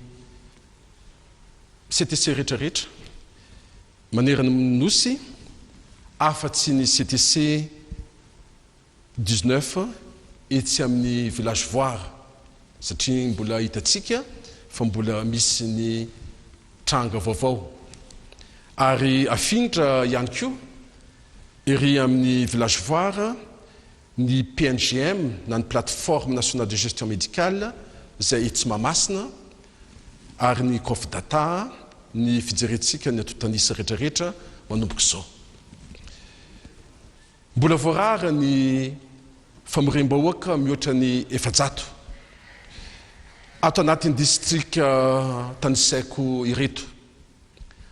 CTC rehetrarehetra manerana nosy afa-tsy ny CTC 19 etsy amin'ny village voire satria mbola hitatsika fa mbola misy ny tranga vaovao ary afinitra ihany koa ery amin'ny village voire ny PNGM na ny plateforme nationale de gestion médicale izay etsy Mahamasina ary ny COFDATA ny fijerentsika ny atotanisa rehetrarehetra manomboka izao. Mbola voarara ny famorem-bahoaka mihoatra ny 700 ato anatin'ny distrika Tanisaiko ireto: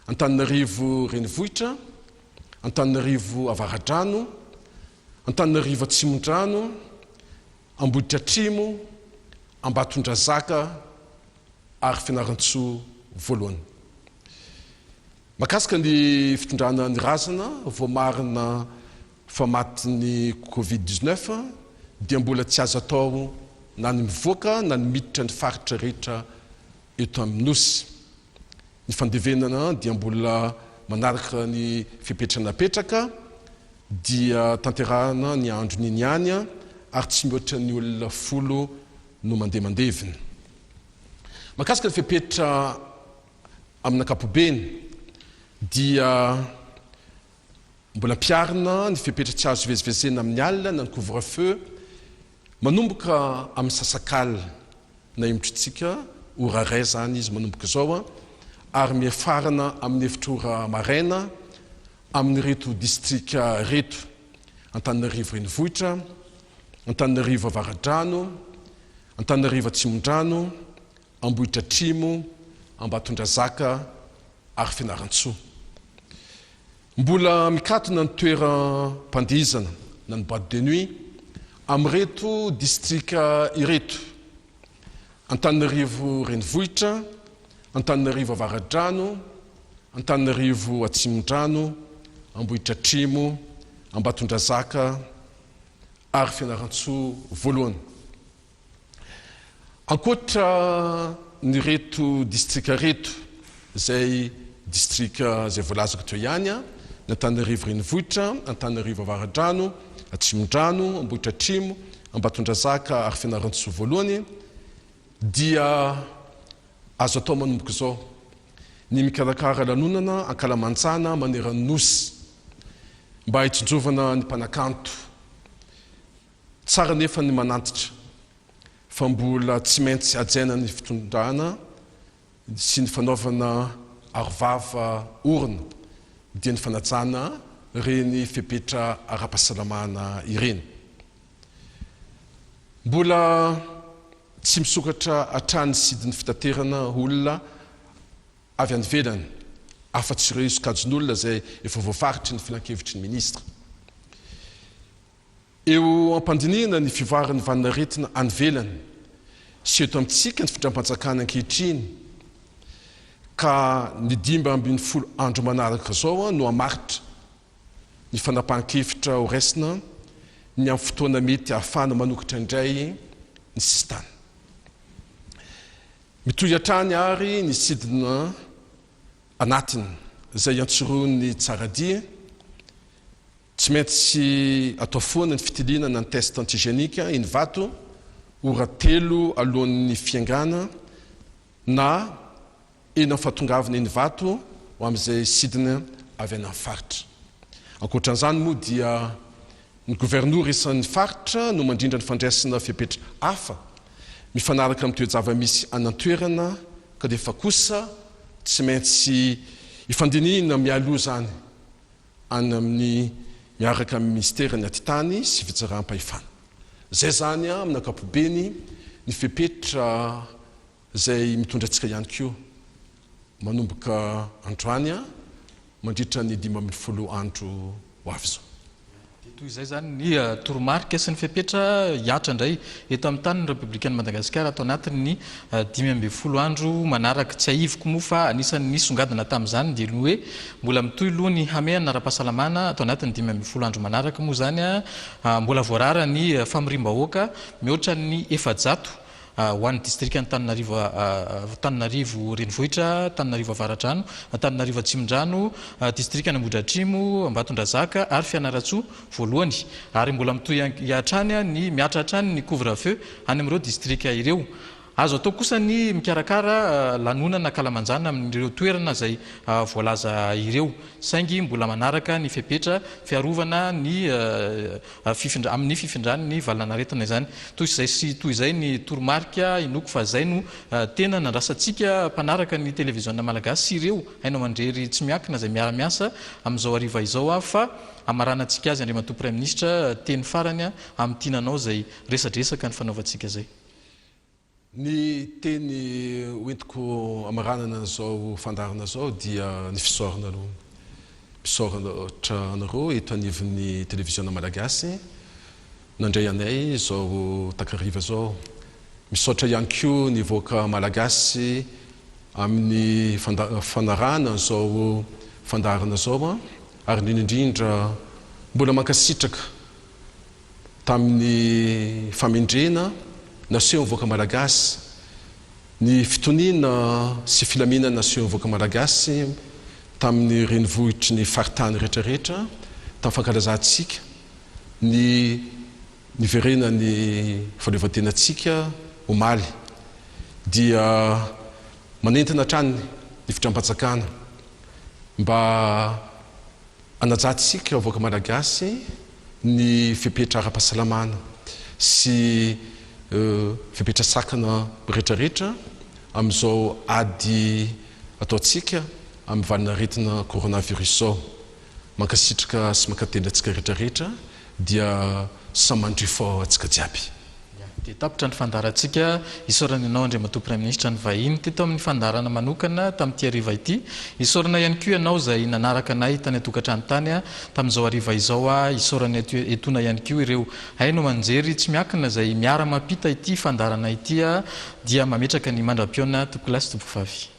Antananarivo renivohitra, Antananarivo avaradrano, Antananarivo atsimondrano, Amboditra atrimo, Ambatondrazaka ary Fianarantsoa voalohany. Makasika ny fitondrana ny razana voamarina fa matin'ny Covid-19 dia mbola tsy azo atao na ny mivoaka na ny miditra ny faritra rehetra eto amin'ny nosy. Ny fandevenana dia mbola manaraka ny fipetranapetraka dia tanterahana ny andro niny ihany ary tsy mihoatra ny olona 10 no mandevina. Makasika ny fipetra amin'ny ankapobeny dia mbola mpiarina ny fipetra tsy azo vezivezena amin'ny alina na ny couvre-feu manomboka amin'ny sasakala na imotrytsika ora ray zany izy manomboka izao ary miafarana amin'ny efitra maraina amin'ny reto distrika reto: Antananarivo renivohitra, Antananarivo avaradrano, Antananarivo atsimondrano, Ambohitra atrimo, Ambatondrazaka ary Fianarantsoa. Mbola mikatona ny toeram-pandihizana na ny boîte de nuit amin'reto distrika ireto: Antananarivo renivohitra, Antananarivo avaradrano, Antananarivo atsimondrano, Ambohitra atrimo, Ambatondrazaka ary Fianarantsoa voalohany. Ankoatra ny reto distrika reto izay distrika izay voalazako teo ihany: ny Antananarivo renivohitra, Antananarivo avaradrano, atsimondrano, Ambohitra atrimo, Ambatondrazaka ary Fianarantsoa voalohany, dia azo atao manomboka izao ny mikarakara lanonana ankalamantsana manerana nosy mba hitsinjovana ny mpanakanto. Tsara nefa ny manantitra fa mbola tsy maintsy ajaina ny fitondrana sy ny fanaovana arovava orina dia ny fanajana reny fepetra ara-pahasalamana ireny. Mbola tsy misokatra hatrany sidiny fitaterana olona avy any ivelany afa-tsy ireo sokajin'olona izay efa voafaritry ny filan-kevitry ny ministra. Eo ampandinihana ny fivoaran'ny vaninaretina any ivelany sy eto amintsika ny fitram-panjakana ankehitriny ka ny 5 andro manaraka zao no amaritra ny fanapahan-kevitra ho raisina ny amin'ny fotoana mety ahafahana manokatra indray ny sistany mitoy hatrany ary ny sidina anatiny izay antsoroany tsaradia tsy maintsy atao foana ny fitilinana ny test antigénika iny vato ora 3 alohan'ny fiangana na eny amin'ny fahatongavana iny vato ho amin'izay sidina avy any amin'ny faritra ankoatran'izany moa dia ny gouvernora isan'ny faritra no mandrindra ny fandraisana fiapetra hafa mifanaraka amin'ny toejava-misy anantoerana ka defa kosa tsy maintsy ifandinina mialoha zany any amin'ny miaraka amin'ny ministera ny atitany sy fitsaraam-pahefana zay zany amin'ny ankapobeny ny fiapetra zay mitondra antsika ihany koa manomboka androany mandritra ny 15 andro ho avy zao toy izay zany ny toromarika sy ny fiapetra hiatra indray eto amin'ny tany ny Républicaine Madagasikara atao anatin'ny 15 andro manaraka tsy ahivoko moa fa anisan'ny nisongadina tamin'izany dia hoe mbola mitoy aloha ny hameana ara-pahasalamana atao anatin'ny 15 andro manaraka moa zany mbola voarara ny famoriam-bahoaka mihoatra ny 700 ho an'ny distrika ny Tananarivo renivohitra, Tananarivo avaratrano, Tananarivo atsimon-drano, distrika ny Ambohidratrimo, Ambatondrazaka ary Fianaratsoa voalohany ary mbola mitoy hiatrany ny miatra hatrany ny couvre-feu any amin'ireo distrika ireo. Azo atao kosa ny mikarakara lanonana kalamanjana amin'ireo toerana izay voalaza ireo saingy mbola manaraka ny fiapetra fiarovana ny amin'ny fifindrany ny valanaretina izany toy izay ny toromarika inoko fa zay no tena nandrasantsika mpanaraka ny televiziona malagasy ireo hainao mandrery tsy miakina izay miara-miasa amin'izao hariva izao fa amaranantsika azy Andriamatoa Prime Ministre teny farany amin'ny tinanao izay resadresaka ny fanaovantsika zay. Ny teny hoentiko amaranana zao fandarana zao dia ny fisaorana aloha mpisaoratra anareo eto anivon'ny televiziona malagasy nandray anay zao takariva zao misaotra ihany koa ny voaka malagasy amin'ny fanarana zao fandarana zao ary indrindra mbola mankasitraka tamin'ny famendrena naseho ny voaka malagasy ny fitoniana sy filaminana naseho ny voaka malagasy tamin'ny renivohitry ny faritany rehetrarehetra tamin'ny fankalazantsika ny niverena ny fahaleovantenatsika omaly dia manentana hatrany ny fitram-patjakana mba anajantsika voaka malagasy ny fipetra ara-pahasalamana sy fipetra sakana rehetrarehetra amin'izao ady ataotsika amin'ny valina retina coronavirus zao mankasitraka sy mankatendrantsika rehetrarehetra dia samandrifao atsika jiaby. Dia tapitra ny fandarantsika isaorana ianao Andriamatoa Prime Ministre ny vahiny teto amin'ny fandarana manokana tamin'ity hariva ity isaorana ihany koa ianao izay nanaraka anay tany atokantrano tany tamin'izao hariva izao isaorana etona ihany koa ireo hainao manjery tsy miakina izay miara mampita ity fandarana ity dia mametraka ny mandram-piona tokolasy tompofavy.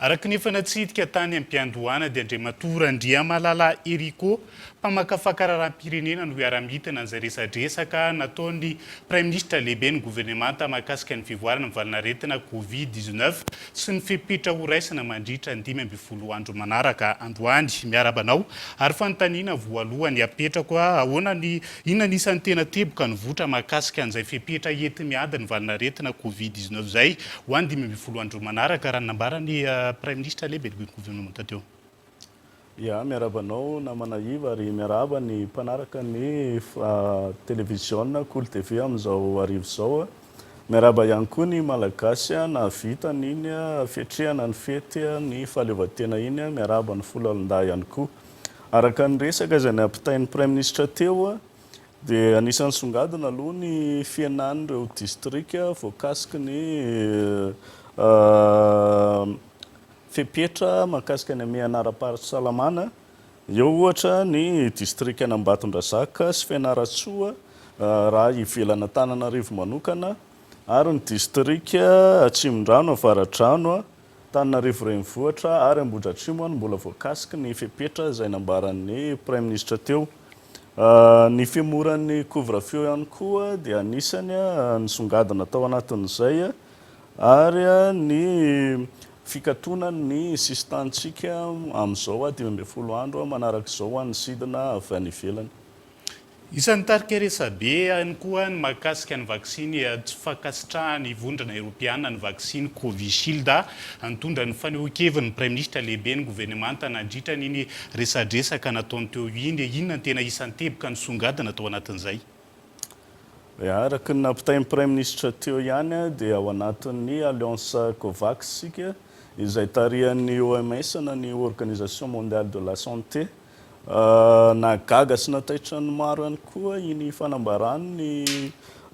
Araka ny fanatsidika tany am-piandohana dia Andriamatoa Randriamalala Eriko mpamaka fakararam-pirenena no hiara-mitana an'izay resadresaka nataony Prime Ministre lehibe ny gouvernemanta mahakasika ny fivoarana ny valanaretina Covid-19 sy ny fipetra ho raisina mandritra ny 15 andro manaraka androany miarabanao ary fanontaniana voalohany apetrako ahoana ny inona ny isan'ny tena teboka ny votra mahakasika an'izay fipetra enti miady ny valanaretina Covid-19 zay ho any 15 andro manaraka raha nambarany Prime Ministre lehibe ny gouvernemanta teo. Ya miarabanao namana iva ary miaraba ny mpanaraka ny televiziona Cool TV amin'izao hariva zao miaraba ihany koa ny malagasy na vita n'iny fiatrehana ny fety ny fahaleovantena iny miaraba ny folo alin-dahy ihany koa araka ny resaka izay nampitain'ny prime ministre teo a dia anisan'ny songadina aloha ny fianan'ireo distrika voakasiky ny fepetra mahakasika ny mianara-pahasalamana eo ohatra ny distrika ny Ambatondrazaka sy Fianaratsoa raha ivelana Antananarivo manokana ary ny distrika Atsimondrano Avaradrano Antananarivo renivohitra ary Ambohidratrimo mbola voakasiky ny fepetra izay nambaran'ny prime ministre teo. Ny fiamoran'ny couvre-feu ihany koa dia anisany nisongadina tao anatin'izay ary ny fikatoanany sistantsika amin'izao 12 andro manarak'izao any sidina avy any ivelany. Isan'ny tarika resabe ihany koa ny mahakasika ny vaksiny tsy fankasitrahany vondrana Europiana ny vaksiny Covishield nitondra ny fanehoan-kevin'ny prime ministre lehibe ny gouvernemanta nandritra n'iny resadresaka nataony teo iny inona tena isan'ny teboka ny songadina tao anatin'izay. Araka ny nampitain'ny prime ministre teo ihany dia ao anatin'ny alliance Covax sika izay tarihan'ny OMS na ny Organisation mondiale de la santé nagaga sy nataitra ny maro ihany koa iny fanambarany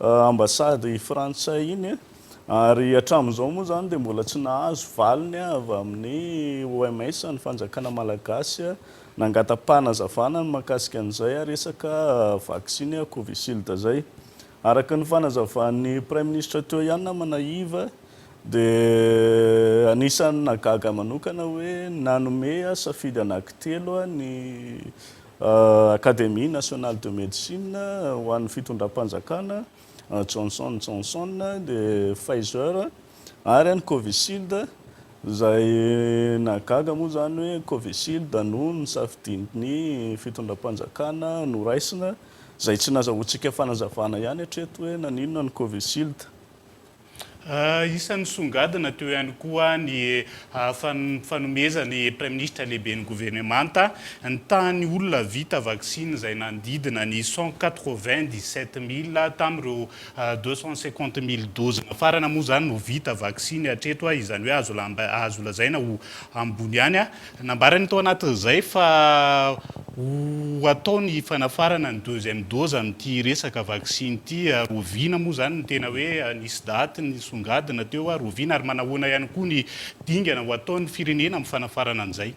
ambasady frantsay iny ary hatramin'izao moa zany dia mbola tsy nahazo valiny avy amin'ny OMS ny fanjakana malagasy nangatam-panazavana ny mahakasika an'izay resaka vaksiny Covishield zay. Araka ny fanazavan'ny prime ministre teo ihany manaiva dia anisan'ny nagaga manokana hoe nanome safidy anankitelo ny Académie nationale de médecine ho an'ny fitondram-panjakana Johnson Johnson dia Pfizer ary ny Covishield izay nagaga moa zany hoe Covishield no nisafidin'ny fitondram-panjakana noraisina izay tsy nazahoantsika fanazavana ihany hatreto hoe naninona ny Covishield. Isan'ny songadina teo ihany koa ny fanomezany prime ministre lehibe ny gouvernemanta ny tany olona vita vaksiny izay nandidina ny 197 000 tamin'ireo 250 000 doses nafarana moa zany no vita vaksiny hatreto izany hoe azo lazaina ho ambony ihany nambarany tao anatin'izay fa ho ataony fanafarana ny deuxième dose amin'ity resaka vaksiny ity rovina moa zany ny tena hoe nisy daty ny songadina teo rovina ary manahoana ihany koa ny dingana ho ataon'ny firenena amin'ny fanafarana an'izay.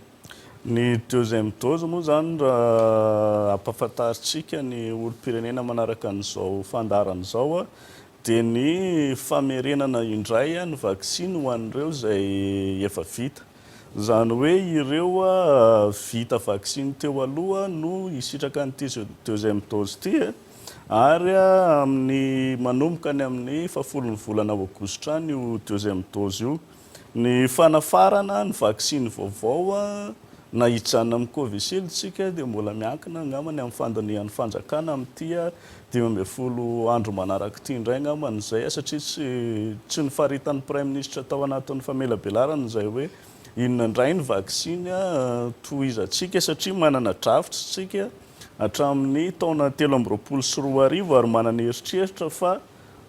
Ny deuxième dose moa zany raha ampahafantaritsika ny olom-pirenena manaraka an'izao fandarana izao dia ny famerenana indray ny vaksiny ho an'ireo izay efa vita. Izany hoe ireo vita vaksiny teo aloha no hisitraka ny deuxième dose ity ary amin'ny manomboka ny amin'ny 10 volana aogositra ny deuxième dose io. Ny fanafarana ny vaksiny vaovao na hijanona amin'ny Covishield sika dia mbola miankina angambany amin'ny fandinihan'ny fanjakana amin'ity 12 andro manaraka ity indray angambany izay satria tsy nifaritan'ny prime ministre tao anatin'ny famelabelarana izay hoe inona indray ny vaksiny tohizantsika satria manana drafitra tsika hatramin'ny taona 2023 ary manana eritreritra fa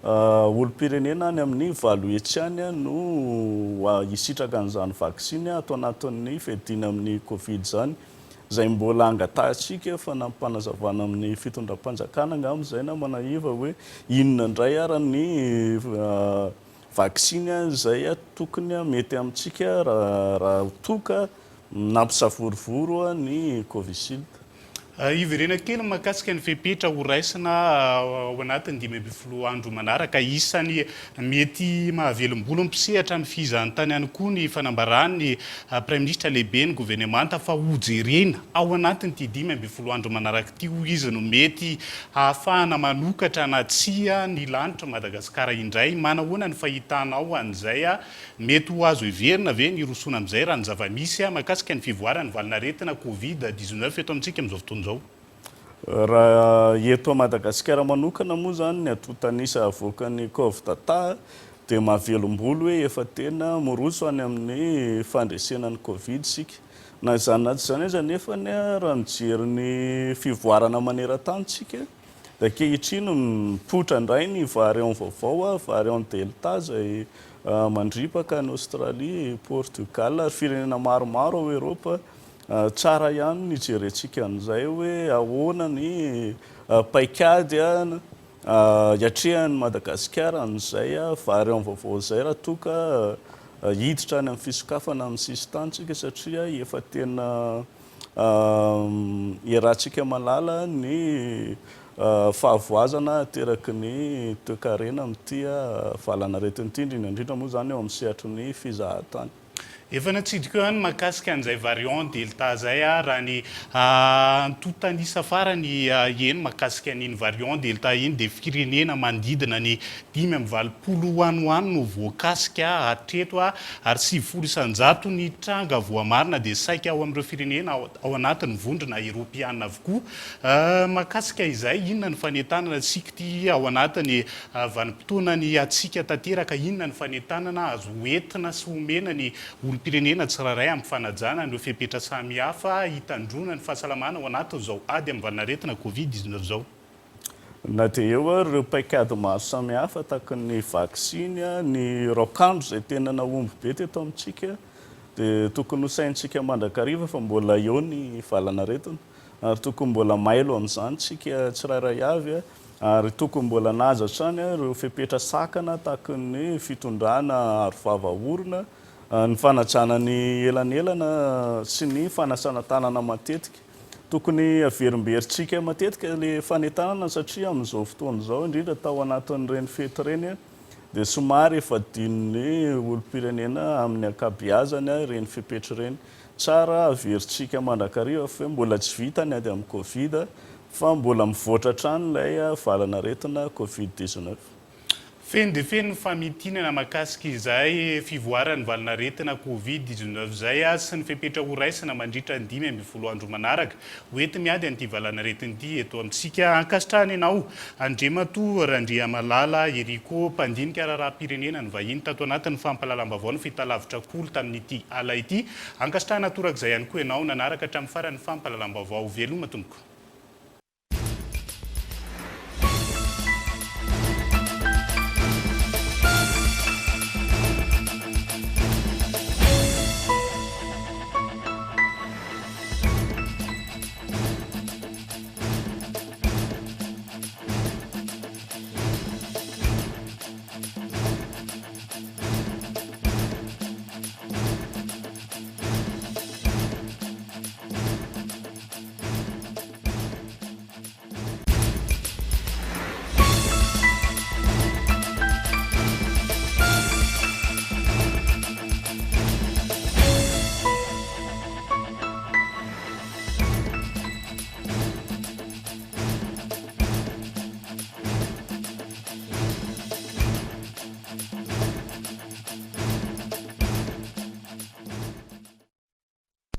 olom-pirenena any amin'ny 9 hetsy any no hisitraka an'izany vaksiny atao anatin'ny fiadiana amin'ny Covid zany izay mbola angatantsika fa nampanazavana amin'ny fitondram-panjakana angambany na manaiva hoe inona indray ary ny vaksiny izay tokony mety amintsika raha toka nampisavorovoro ny Covishield. Iverena kely mahakasika ny fepetra ho raisina ao anatin'ny 12 andro manaraka isany mety mahavelom-bolo mpisehatra ny fizahantany ihany koa ny fanambarany prime ministre lehibe ny gouvernemanta fa hojerena ao anatin'ity 12 andro manaraka ity ho izy no mety ahafahana manokatra anatsia ny lanitra Madagasikara indray manahoana ny fahitanao an'izay mety ho azo iverina ve ny rosona amin'izay raha ny zava-misy mahakasika ny fivoarany valinaretina Covid-19 eto amintsika amin'izao fotoana izao. Raha eto Madagasikara manokana moa zany ny atotanisa avoakan'ny Covid dia mahavelom-bolo hoe efa tena moroso any amin'ny fandresenan'ny Covid sika. Na izany na tsy izany aza nefa raha mijery ny fivoarana maneran-tany sika dia ankehitriny mipoitra indray ny variant vaovao variant Delta izay mandripaka ny Australie, Portugal ary firenena maromaro ao Eropa tsara ihany nijerentsika an'izay hoe ahoana ny paikady iatrehany Madagasikara an'izay vary amin'ny vaovao izay raha toka hiditra any amin'ny fisokafana amin'ny sisin-tantsika satria efa tena iarahantsika malala ny fahavoazana teraky ny toe-karena amin'ity valana retin'ity indrindra moa zany eo amin'ny sehatry ny fizahan-tany. Efa natsidika eo any mahakasika an'izay variant delta zay raha ny antotanisa farany eny mahakasika an'iny variant delta iny dia firenena manodidina ny 5.20 hoany no voakasika hatreto ary 700 ny tranga voamarina dia saika ao amin'ireo firenena ao anatin'ny vondrona eropeana avokoa mahakasika izay inona ny fanentanana sikity ao anatin'ny vanim-potoanany atsika tanteraka inona ny fanentanana azo entina sy omena ny pirenena tsiraray amin'ny fanajana ireo fepetra samihafa hitandrona ny fahasalamana ao anatin'izao ady amin'ny valinaretina Covid-19 zao. Na dia eo ireo paikady maro samihafa tahaka ny vaksiny, ny raokandro izay tena naomby be teto amintsika dia tokony hosaintsika mandrakariva fa mbola eo ny valanaretina ary tokony mbola mailo amin'izany tsika tsirairay avy ary tokony mbola naza hatrany ireo fepetra sakana tahaka ny fitondrana arovava orona, ny fanajana ny elanelana sy ny fanasana tanana matetika. Tokony averimberitsika matetika ilay fanentanana satria amin'izao fotoana izao indrindra tao anatin'ireny fety ireny dia somary efa dinon'ny olom-pirenena amin'ny ankabeazany ireny fepetra ireny. Tsara averitsika mandrakariva fa mbola tsy vitany ady amin'ny Covid fa mbola mivoatra hatrany ilay valanaretina Covid-19. Feno dia feno famitinana mahakasika izay fivoaran'ny valinaretina Covid-19 zay sy ny fepetra ho raisina mandritra ny 5 andro manaraka hoety miady an'ity valanaretina ity eto amintsika ankasitrahany ianao Andriamatoa Randriamalala Eriko mpandinika raharaham-pirenena ny vahiny tato anatin'ny fampahalalam-baovao ny fitalavitra kolo tamin'ity ala ity ankasitrahana torak'izay ihany koa ianao nanaraka hatramin'ny faran'ny fampahalalam-baovao veloma tompoko.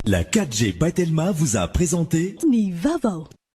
La 4G by Telma vous a présenté Ni Vavao.